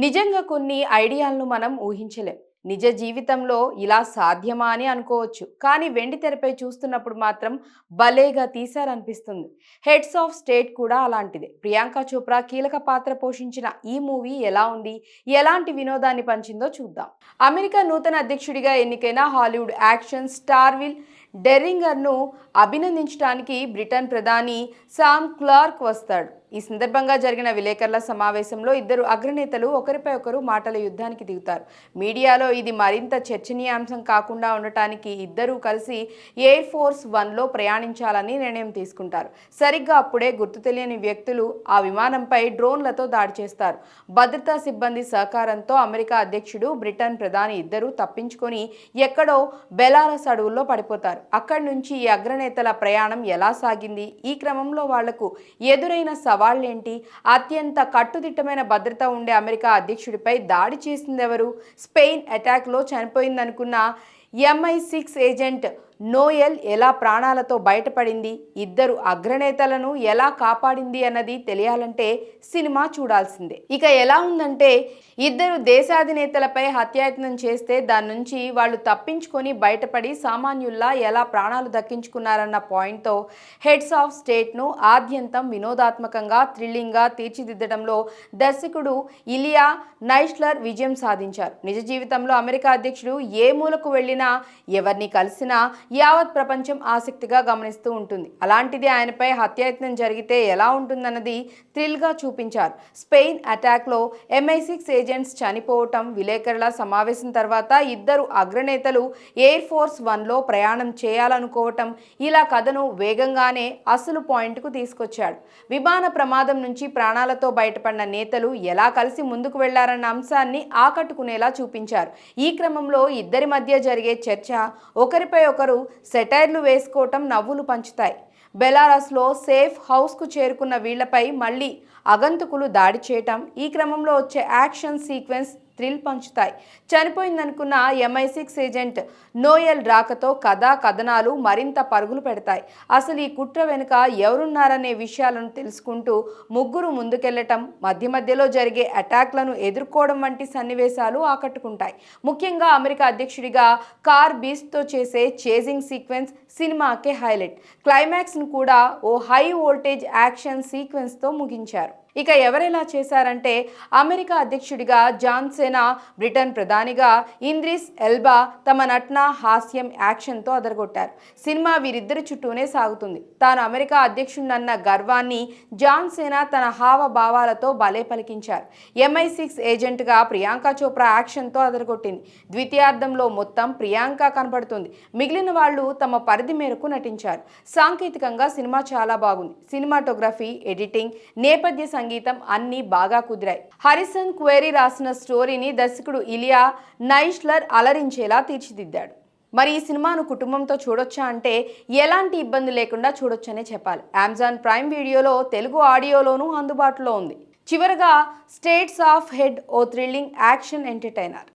నిజంగా కొన్ని ఐడియాలను మనం ఊహించలేం. నిజ జీవితంలో ఇలా సాధ్యమా అని అనుకోవచ్చు. కానీ వెండి తెరపై చూస్తున్నప్పుడు మాత్రం భలేగా తీశారనిపిస్తుంది. హెడ్స్ ఆఫ్ స్టేట్ కూడా అలాంటిదే. ప్రియాంక చోప్రా కీలక పాత్ర పోషించిన ఈ మూవీ ఎలా ఉంది? ఎలాంటి వినోదాన్ని పంచిందో చూద్దాం. అమెరికా నూతన అధ్యక్షుడిగా ఎన్నికైన హాలీవుడ్ యాక్షన్ స్టార్ డెర్రింగర్ను అభినందించడానికి బ్రిటన్ ప్రధాని సామ్ క్లార్క్ వస్తాడు. ఈ సందర్భంగా జరిగిన విలేకరుల సమావేశంలో ఇద్దరు అగ్రనేతలు ఒకరిపై ఒకరు మాటల యుద్ధానికి దిగుతారు. మీడియాలో ఇది మరింత చర్చనీయాంశం కాకుండా ఉండటానికి ఇద్దరూ కలిసి ఎయిర్ ఫోర్స్ వన్లో ప్రయాణించాలని నిర్ణయం తీసుకుంటారు. సరిగ్గా అప్పుడే గుర్తు తెలియని వ్యక్తులు ఆ విమానంపై డ్రోన్లతో దాడి చేస్తారు. భద్రతా సిబ్బంది సహకారంతో అమెరికా అధ్యక్షుడు, బ్రిటన్ ప్రధాని ఇద్దరూ తప్పించుకొని ఎక్కడో బెలారస్ అడవుల్లో పడిపోతారు. అక్కడి నుంచి ఈ అగ్రనేతల ప్రయాణం ఎలా సాగింది? ఈ క్రమంలో వాళ్లకు ఎదురైన సవాళ్లేంటి? అత్యంత కట్టుదిట్టమైన భద్రత ఉండే అమెరికా అధ్యక్షుడిపై దాడి చేసిందెవరు? స్పెయిన్ అటాక్లో చనిపోయిందనుకున్న MI6 ఏజెంట్ నోయల్ ఎలా ప్రాణాలతో బయటపడింది? ఇద్దరు అగ్రనేతలను ఎలా కాపాడింది అన్నది తెలియాలంటే సినిమా చూడాల్సిందే. ఇక ఎలా ఉందంటే, ఇద్దరు దేశాధినేతలపై హత్యాయత్నం చేస్తే దాని నుంచి వాళ్ళు తప్పించుకొని బయటపడి సామాన్యుల్లా ఎలా ప్రాణాలు దక్కించుకున్నారన్న పాయింట్తో హెడ్స్ ఆఫ్ స్టేట్ను ఆద్యంతం వినోదాత్మకంగా, థ్రిల్లింగ్గా తీర్చిదిద్దడంలో దర్శకుడు ఇలియా నైష్లర్ విజయం సాధించారు. నిజ జీవితంలో అమెరికా అధ్యక్షుడు ఏ మూలకు వెళ్ళినా, ఎవరిని కలిసినా యావత్ ప్రపంచం ఆసక్తిగా గమనిస్తూ ఉంటుంది. అలాంటిది ఆయనపై హత్యాయత్నం జరిగితే ఎలా ఉంటుందన్నది థ్రిల్గా చూపించారు. స్పెయిన్ అటాక్లో MI6 ఏజెంట్స్ చనిపోవటం, విలేకరుల సమావేశం తర్వాత ఇద్దరు అగ్రనేతలు ఎయిర్ ఫోర్స్ వన్లో ప్రయాణం చేయాలనుకోవటం, ఇలా కథను వేగంగానే అసలు పాయింట్కు తీసుకొచ్చాడు. విమాన ప్రమాదం నుంచి ప్రాణాలతో బయటపడిన నేతలు ఎలా కలిసి ముందుకు వెళ్లారన్న అంశాన్ని ఆకట్టుకునేలా చూపించారు. ఈ క్రమంలో ఇద్దరి మధ్య జరిగే చర్చ, ఒకరిపై ఒకరు సెటైర్లు వేసుకోవటం నవ్వులు పంచుతాయి. బెలారస్లో సేఫ్ హౌస్కు చేరుకున్న వీళ్లపై మళ్ళీ అగంతకులు దాడి చేయటం, ఈ క్రమంలో వచ్చే యాక్షన్ సీక్వెన్స్ థ్రిల్ పంచుతాయి. చనిపోయిందనుకున్న MI6 ఏజెంట్ నోయల్ రాకతో కథనాలు మరింత పరుగులు పెడతాయి. అసలు ఈ కుట్ర వెనుక ఎవరున్నారనే విషయాలను తెలుసుకుంటూ ముగ్గురు ముందుకెళ్లటం, మధ్య మధ్యలో జరిగే అటాక్లను ఎదుర్కోవడం వంటి సన్నివేశాలు ఆకట్టుకుంటాయి. ముఖ్యంగా అమెరికా అధ్యక్షుడిగా కార్ బీస్ట్తో చేసే చేజింగ్ సీక్వెన్స్ సినిమాకే హైలైట్. క్లైమాక్స్ను కూడా ఓ హై వోల్టేజ్ యాక్షన్ సీక్వెన్స్తో ముగించారు. ఇక ఎవరెలా చేశారంటే, అమెరికా అధ్యక్షుడిగా జాన్ సెనా, బ్రిటన్ ప్రధానిగా ఇంద్రిస్ ఎల్బా తమ నటన, హాస్యం, యాక్షన్తో అదరగొట్టారు. సినిమా వీరిద్దరి చుట్టూనే సాగుతుంది. తాను అమెరికా అధ్యక్షుడినన్న గర్వాన్ని జాన్ సెనా తన హావభావాలతో భలే పలికించారు. MI6 ఏజెంట్గా ప్రియాంక చోప్రా యాక్షన్తో అదరగొట్టింది. ద్వితీయార్థంలో మొత్తం ప్రియాంక కనబడుతుంది. మిగిలిన వాళ్ళు తమ పరిధి మేరకు నటించారు. సాంకేతికంగా సినిమా చాలా బాగుంది. సినిమాటోగ్రఫీ, ఎడిటింగ్, నేపథ్య సంగీతం అన్నీ బాగా కుదిరాయి. హారిసన్ క్వేరీ రాసిన స్టోరీని దర్శకుడు ఇలియా నైష్లర్ అలరించేలా తీర్చిదిద్దాడు. మరి ఈ సినిమాను కుటుంబంతో చూడొచ్చా అంటే ఎలాంటి ఇబ్బంది లేకుండా చూడొచ్చనే చెప్పాలి. అమెజాన్ ప్రైమ్ వీడియోలో తెలుగు ఆడియోలోనూ అందుబాటులో ఉంది. చివరగా స్టేట్స్ ఆఫ్ హెడ్ ఓ థ్రిల్లింగ్ యాక్షన్ ఎంటర్టైనర్.